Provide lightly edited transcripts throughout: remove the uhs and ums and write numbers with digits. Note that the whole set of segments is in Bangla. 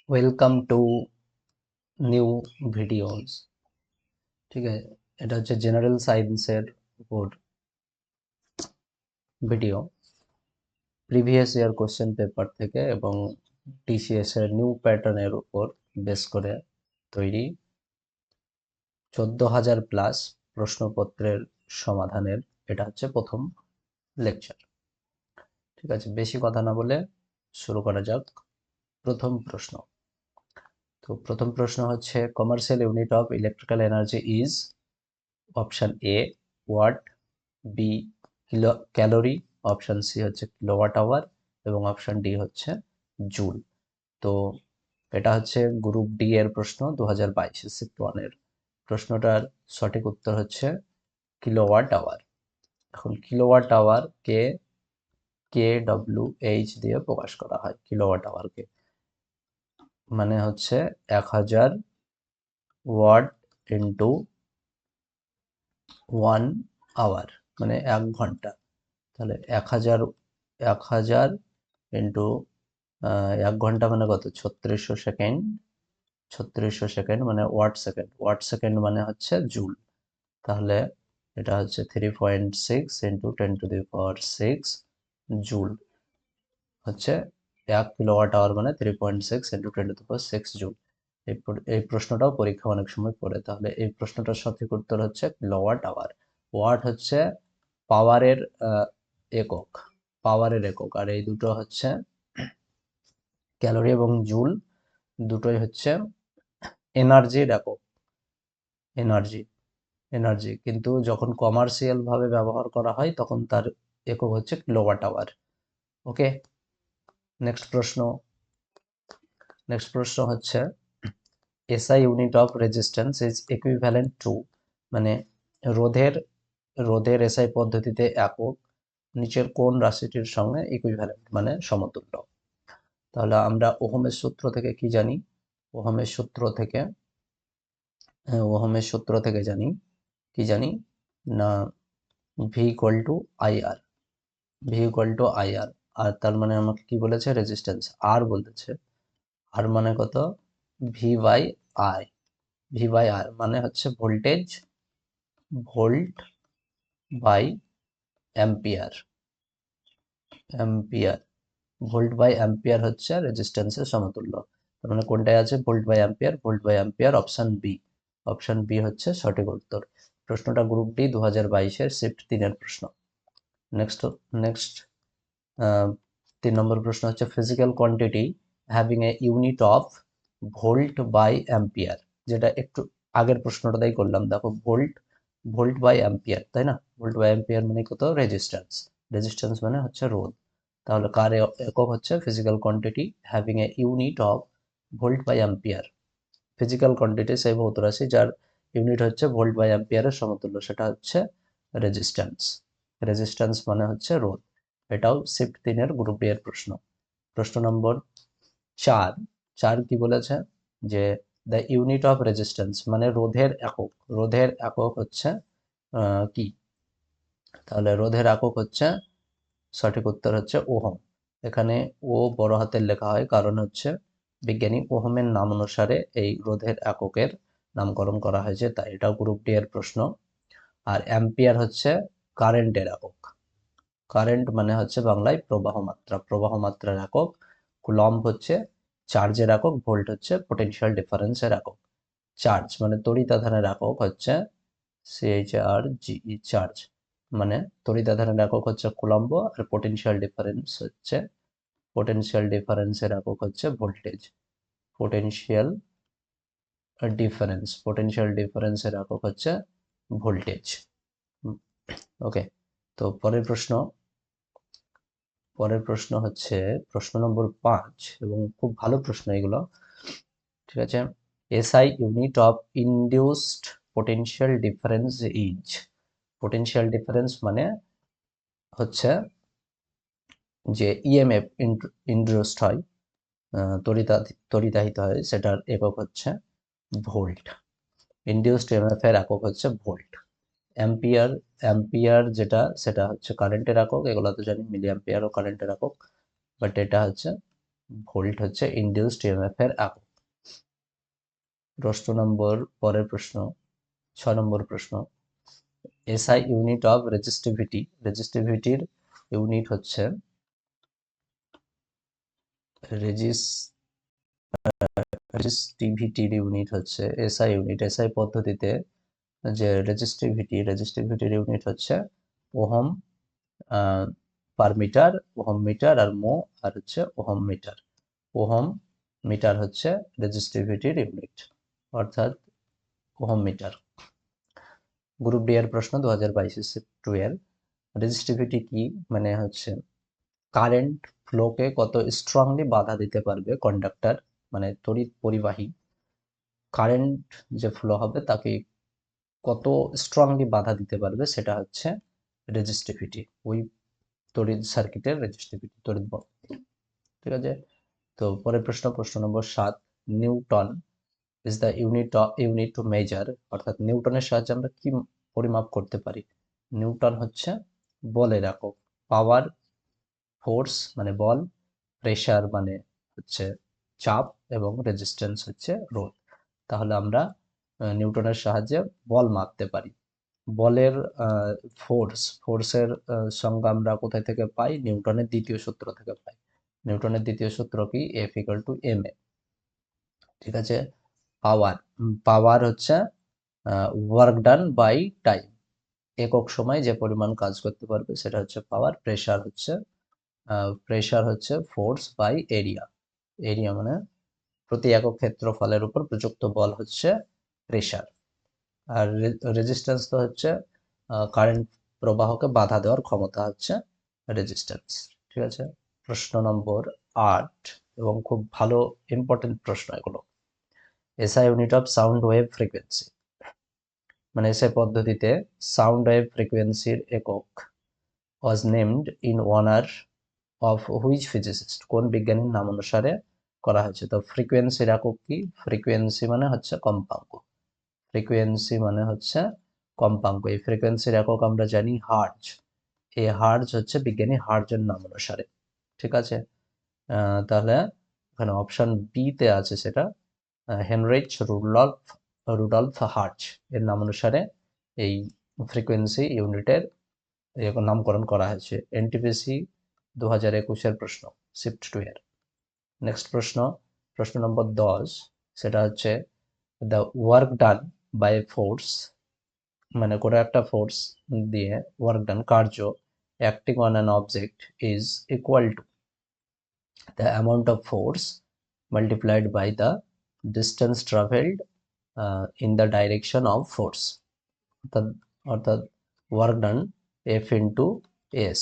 Welcome to new videos. ঠিক আছে, এটা হচ্ছে জেনারেল সায়েন্সের উপর video, previous year question paper থেকে এবং টিসিএস এর নিউ প্যাটার্নের উপর বেস করে তৈরি 14,000 প্লাস প্রশ্নপত্রের সমাধানের এটা হচ্ছে প্রথম লেকচার। ঠিক আছে, বেশি কথা না বলে শুরু করা যাক। প্রথম প্রশ্ন। তো প্রথম প্রশ্ন হচ্ছে commercial unit of electrical energy is option A watt, B calorie, option C হচ্ছে কিলোওয়াট আওয়ার এবং অপশন ডি হচ্ছে জুল। তো এটা হচ্ছে গ্রুপ ডি এর প্রশ্ন 2022 শিফট 1 এর। প্রশ্নটার সঠিক উত্তর হচ্ছে কিলোওয়াট আওয়ার। এখন কিলোওয়াট আওয়ার কে KWH দিয়ে প্রকাশ করা হয়। কিলোওয়াট আওয়ারকে মানে হচ্ছে 1000 ওয়াট ইন্টু 1 আওয়ার, মানে 1 ঘন্টা। তাহলে 1000 ইন্টু 1 ঘন্টা মানে কত? 3600 সেকেন্ড। 3600 সেকেন্ড মানে ওয়াট সেকেন্ড। ওয়াট সেকেন্ড মানে হচ্ছে জুল। তাহলে এটা হচ্ছে 3.6 ইন্টু 10⁶ জুল হচ্ছে 1 কিলোওয়াট আওয়ার, মানে 3.6 ইন্টু 10⁶ জুল। এই প্রশ্নটাও পরীক্ষা অনেক সময় পড়ে। তাহলে এই প্রশ্নটার সঠিক উত্তর হচ্ছে কিলোওয়াট আওয়ার। ওয়াট হচ্ছে পাওয়ারের একক, পাওয়ারের একক, আর এই দুটো হচ্ছে ক্যালোরি, এবং জুল দুটোই হচ্ছে এনার্জির একক। এনার্জি, এনার্জি কিন্তু যখন কমার্শিয়াল ভাবে ব্যবহার করা হয় তখন তার একক হচ্ছে কিলোওয়াট আওয়ার। ওকে, নেক্সট প্রশ্ন। নেক্সট প্রশ্ন হচ্ছে SI unit of resistance is equivalent to, মানে রোধের রোধের এসআই পদ্ধতিতে একক নিচের কোন রাশিটির সঙ্গে ইকুইভ্যালেন্ট মানে সমতুল্য? তাহলে আমরা ওহমের সূত্র থেকে কি জানি? ওহমের সূত্র থেকে ওহমের সূত্র থেকে জানি কি জানি না, V equal to IR. V equal to IR, আর তার মানে আমাকে কি বলেছে? রেজিস্ট্যান্স আর বলতেছে। আর মানে কত? V by I. V by R মানে হচ্ছে voltage, volt by ampere. Ampere, volt by ampere হচ্ছে রেজিস্ট্যান্সের সমতুল্য। তার মানে কোনটায় আছে? Volt by ampere. Volt by ampere option B. Option B হচ্ছে সঠিক উত্তর। প্রশ্নটা গ্রুপ ডি 2022-এর শিফট 3-এর প্রশ্ন। নেক্সট নেক্সট 3 নম্বর প্রশ্ন হচ্ছে physical quantity having a unit of volt by ampere, যেটা একটু আগের প্রশ্নটাই করলাম। দেখো ভোল্ট, ভোল্ট বাই অ্যাম্পিয়ার, তাই না? ভোল্ট বাই অ্যাম্পিয়ার মানে কত? রেজিস্ট্যান্স। রেজিস্ট্যান্স মানে হচ্ছে রোধ। তাহলে কার একক হচ্ছে physical quantity having a unit of volt by ampere. Physical quantity সেই ভৌত রাশি যার ইউনিট হচ্ছে ভোল্ট বাই অ্যাম্পিয়ারের সমতুল্য, সেটা হচ্ছে রেজিস্ট্যান্স। রেজিস্ট্যান্স মানে হচ্ছে রোধ। এটাও শিফট 3-এর গ্রুপ ডি এর প্রশ্ন। প্রশ্ন নম্বর 4। 4 কি বলেছে? যে দ্য ইউনিট অফ রেজিস্ট্যান্স মানে রোধের একক। রোধের একক হচ্ছে কি? তাহলে রোধের একক হচ্ছে, সঠিক উত্তর হচ্ছে ওহম। এখানে ও বড় হাতের লেখা হয় কারণ হচ্ছে বিজ্ঞানী ওহমের নাম অনুসারে এই রোধের এককের নামকরণ করা হয়েছে, তাই এটাও গ্রুপ ডি এর প্রশ্ন। আর অ্যাম্পিয়ার হচ্ছে কারেন্টের একক। কারেন্ট মানে হচ্ছে বাংলায় প্রবাহ মাত্রা। প্রবাহ মাত্রার একক। কুলম্ব হচ্ছে চার্জের একক। ভোল্ট হচ্ছে পটেনশিয়াল ডিফারেন্সের একক। চার্জ মানে তড়িতাধানের একক হচ্ছে CHRGE, চার্জ মানে তড়িতাধানের একক হচ্ছে কুলম্ব, আর পটেনশিয়াল ডিফারেন্সের একক হচ্ছে ভোল্টেজ। পটেনশিয়াল পটেনশিয়াল ডিফারেন্সের একক হচ্ছে ভোল্টেজ। ওকে, তো পরের প্রশ্ন হচ্ছে প্রশ্ন নম্বর 5, এবং খুব ভালো প্রশ্ন এগুলো। ঠিক আছে, SI unit of induced potential difference is. Potential difference মানে হচ্ছে যে ইএমএফ ইনডিউসড হয়, তড়িতাহিত হয়, সেটার একক হচ্ছে ভোল্ট। ইনডিউসড ইএমএফ এর একক হচ্ছে ভোল্ট। অ্যাম্পিয়ার, অ্যাম্পিয়ার যেটা সেটা হচ্ছে কারেন্টের একক। এগুলো তো জানি, মিলি অ্যাম্পিয়ারও কারেন্টের একক, বাট এটা হচ্ছে ভোল্ট হচ্ছে ইনডিউসড ইএমএফ এর একক। পরের প্রশ্ন 6 নম্বর প্রশ্ন, এসআই ইউনিট অফ রেজিস্টিভিটি, রেজিস্টিভিটির ইউনিট হচ্ছে রেজিস্টিভিটির ইউনিট হচ্ছে এসআই ইউনিট। এসআই পদ্ধতিতে যে রেজিস্টিভিটির ইউনিট হচ্ছে ohm per metre, ohm metre, আর মো আর হচ্ছে ওহম মিটার। ওহম মিটার হচ্ছে রেজিস্টিভিটির ইউনিট, অর্থাৎ ওহম মিটার। গ্রুপ ডি এর প্রশ্ন 2022 রেজিস্টিভিটি কি, মানে হচ্ছে কারেন্ট ফ্লোকে কত স্ট্রংলি বাধা দিতে পারবে কন্ডাক্টর, মানে তড়িৎ পরিবাহী কারেন্ট যে ফ্লো হবে তাকে কত স্ট্রংলি বাধা দিতে পারবে, সেটা হচ্ছে রেজিস্টিভিটি, ওই তড়িৎ সার্কিটের রেজিস্টিভিটি, তড়িৎ বল। ঠিক আছে, তো পরের প্রশ্ন নম্বর 7, Newton is the unit to measure, অর্থাৎ নিউটনের সাহায্যে আমরা কি পরিমাপ করতে পারি। নিউটন হচ্ছে বলের একক, পাওয়ার, ফোর্স মানে বল, প্রেসার মানে হচ্ছে চাপ, এবং রেজিস্ট্যান্স হচ্ছে রোধ। তাহলে আমরা নিউটনের সাহায্যে বল মাপতে পারি। বলের ফোর্সের সংজ্ঞা আমরা কোথায় থেকে পাই? নিউটনের দ্বিতীয় সূত্র থেকে পাই। নিউটনের দ্বিতীয় সূত্র কি? F equal to M A. ঠিক আছে, পাওয়ার হচ্ছে ওয়ার্ক ডান বাই টাইম, একক সময় যে পরিমাণ কাজ করতে পারবে সেটা হচ্ছে পাওয়ার। প্রেসার হচ্ছে ফোর্স বাই এরিয়া, এরিয়া মানে প্রতি একক ক্ষেত্রফলের উপর প্রযুক্ত বল হচ্ছে প্রেসার। আর রেজিস্ট্যান্স তো হচ্ছে কারেন্ট প্রবাহকে বাধা দেওয়ার ক্ষমতা হচ্ছে রেজিস্ট্যান্স। ঠিক আছে, প্রশ্ন নম্বর 8, এবং খুব ভালো ইম্পর্টেন্ট প্রশ্ন এগুলো। SI unit of sound wave frequency, মানে এসআই পদ্ধতিতে সাউন্ড ওয়েভ ফ্রিকোয়েন্সির একক was named in honor of which physicist, কোন বিজ্ঞানীর নাম অনুসারে করা হয়েছে। তো ফ্রিকোয়েন্সির একক কি? ফ্রিকোয়েন্সি মানে হচ্ছে কম্পাঙ্ক, ফ্রিকোয়েন্সি মানে হচ্ছে কম্পাঙ্ক। এই ফ্রিকোয়েন্সির একক আমরা জানি হার্জ, এই হার্জ হচ্ছে বিজ্ঞানী হার্জের নাম অনুসারে। ঠিক আছে, তাহলে এখানে অপশন বি তে আছে সেটা হেনরিচ রুডলফ হার্জ এর নাম অনুসারে এই ফ্রিকোয়েন্সি ইউনিটের নামকরণ করা হয়েছে। এনটিপিসি 2021 প্রশ্ন, শিফট 2 এর। নেক্সট প্রশ্ন নম্বর 10, সেটা হচ্ছে the work done by force, মানে কোনো একটা ফোর্স দিয়ে ওয়ার্ক ডান, কার্য, acting on an object is equal to the amount of force multiplied by the distance travelled in the direction of force, অর্থাৎ work done F into S,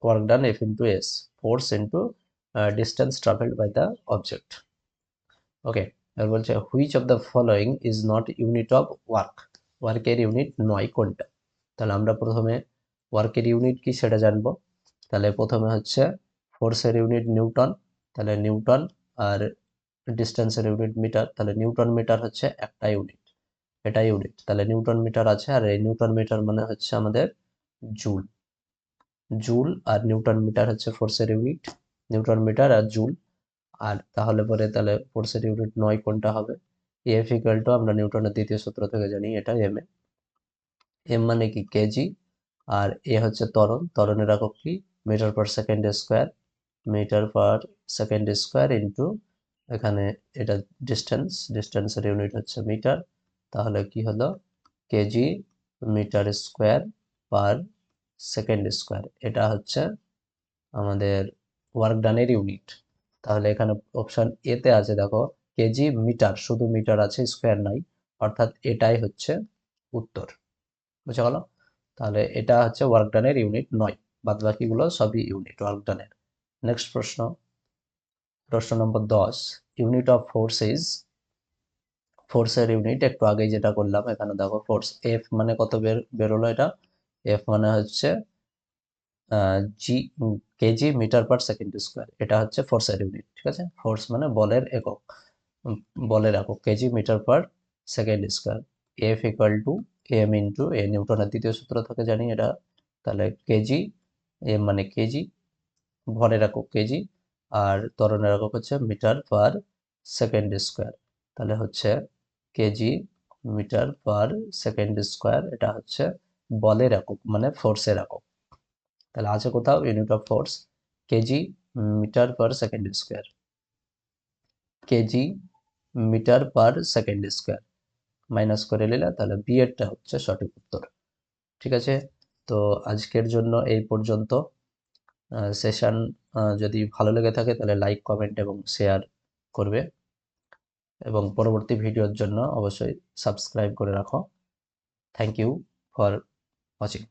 work done F into S, force into distance traveled by the object. Okay, এবার বলছে which of the following is not unit of work, ওয়ার্কের ইউনিট নয় কোনটা। তাহলে আমরা প্রথমে ওয়ার্কের ইউনিট কি সেটা জানবো। তাহলে প্রথমে হচ্ছে ফোর্সের ইউনিট নিউটন, তাহলে নিউটন, আর ডিস্টেন্সের ইউনিট মিটার, তাহলে নিউটন মিটার হচ্ছে একটা ইউনিট, এটা ইউনিট। তাহলে নিউটন মিটার আছে, আর এই নিউটন মিটার মানে হচ্ছে আমাদের জুল, জুল আর নিউটন মিটার হচ্ছে ফোর্সের ইউনিট, নিউটন মিটার আর জুল। আর তাহলে ফোর্সের ইউনিট নয় কোনটা হবে? এফ ইকুয়াল টু আমরা নিউটনের দ্বিতীয় সূত্র থেকে জানি এটা এম এ, এম মানে কি? কেজি, আর এ হচ্ছে ত্বরণ, ত্বরণের একক কি? Metre per second square, metre per second square into এখানে এটা ডিস্টেন্সের ইউনিট হচ্ছে মিটার, তাহলে কি হলো? KG metre square per second square, এটা হচ্ছে আমাদের ওয়ার্ক ডানের ইউনিট। তাহলে এখানে অপশন এ তে আছে দেখো কেজি মিটার, শুধু মিটার আছে, স্কোয়ার নাই, অর্থাৎ এটাই হচ্ছে উত্তর। বুঝা গেল? তাহলে এটা হচ্ছে ওয়ার্ক ডানের ইউনিট নয়, বাদ বাকিগুলো সবই ইউনিট ওয়ার্ক ডানের। নেক্সট প্রশ্ন নম্বর 10, ইউনিট অফ ফোর্স ইজ, ফোর্সের ইউনিট একটু আগে যেটা করলাম, এখানে দেখো ফোর্স এফ মানে কত বেরোলো, এটা এফ মানে হচ্ছে kg metre per second square, এটা হচ্ছে ফোর্সের ইউনিট। ঠিক আছে, ফোর্স মানে বলের একক, KG metre per second square. F equal to M into A, নিউটনের দ্বিতীয় সূত্র থেকে জানি এটা। তাহলে কেজি, এম মানে কেজি, ভরের একক কেজি, আর ত্বরণের একক হচ্ছে মিটার পার সেকেন্ড স্কোয়ার। তাহলে হচ্ছে kg metre per second square, এটা হচ্ছে বলের একক মানে ফোর্সের একক। তাহলে আছে কোথাও unit of force kg metre per second square, kg metre per second square minus করে নিলে তাহলে বি এরটা হচ্ছে সঠিক উত্তর। ঠিক আছে, তো আজকের জন্য এই পর্যন্ত। সেশন যদি ভালো লেগে থাকে তাহলে লাইক কমেন্ট এবং শেয়ার করবে, এবং পরবর্তী ভিডিওর জন্য অবশ্যই সাবস্ক্রাইব করে রাখো। Thank you for watching.